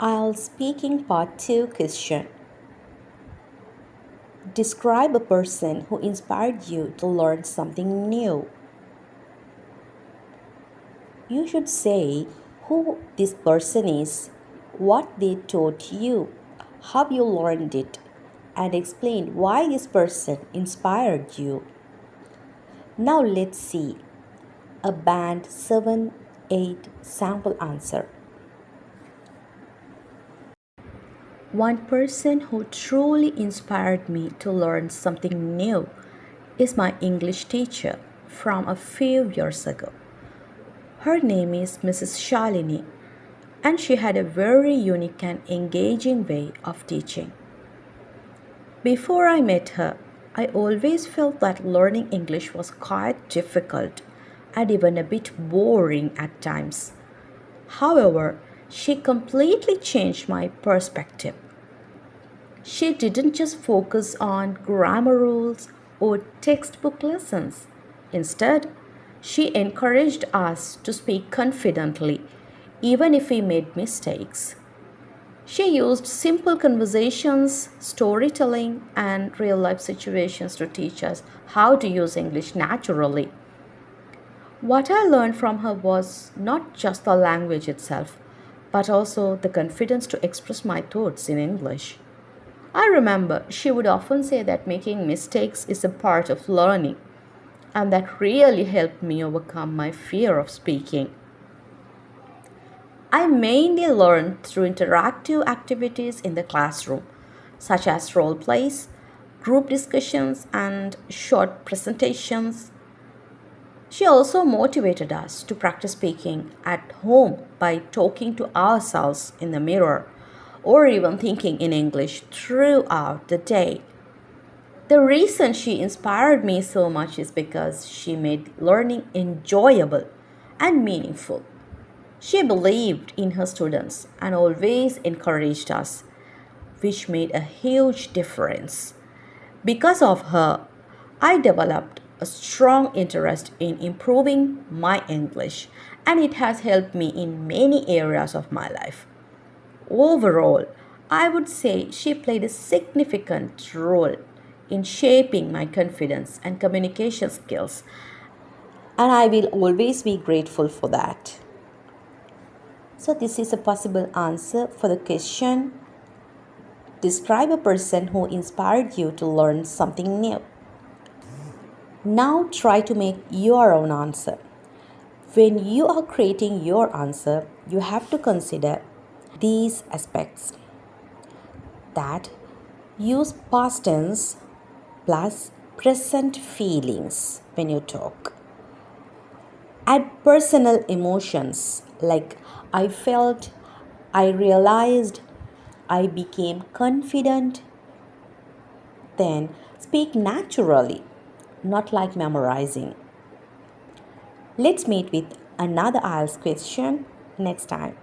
IELTS Speaking Part 2 question. Describe a person who inspired you to learn something new. You should say who this person is, what they taught you, how you learned it, and explain why this person inspired you. Now let's see a band 7-8 sample answer. One person who truly inspired me to learn something new is my English teacher from a few years ago. Her name is Mrs. Shalini, and she had a very unique and engaging way of teaching. Before I met her, I always felt that learning English was quite difficult and even a bit boring at times. However, she completely changed my perspective. She didn't just focus on grammar rules or textbook lessons. Instead, she encouraged us to speak confidently, even if we made mistakes. She used simple conversations, storytelling, and real life situations to teach us how to use English naturally. What I learned from her was not just the language itself, but also the confidence to express my thoughts in English. I remember she would often say that making mistakes is a part of learning, and that really helped me overcome my fear of speaking. I mainly learned through interactive activities in the classroom, such as role plays, group discussions, and short presentations. She also motivated us to practice speaking at home by talking to ourselves in the mirror or even thinking in English throughout the day. The reason she inspired me so much is because she made learning enjoyable and meaningful. She believed in her students and always encouraged us, which made a huge difference. Because of her, I developed a strong interest in improving my English, and it has helped me in many areas of my life. Overall, I would say she played a significant role in shaping my confidence and communication skills, and I will always be grateful for that. So, this is a possible answer for the question. Describe a person who inspired you to learn something new. Now, try to make your own answer. When you are creating your answer, you have to consider these aspects: that use past tense plus present feelings when you talk. Add personal emotions like I felt, I realized, I became confident. Then speak naturally, not like memorizing. Let's meet with another IELTS question next time.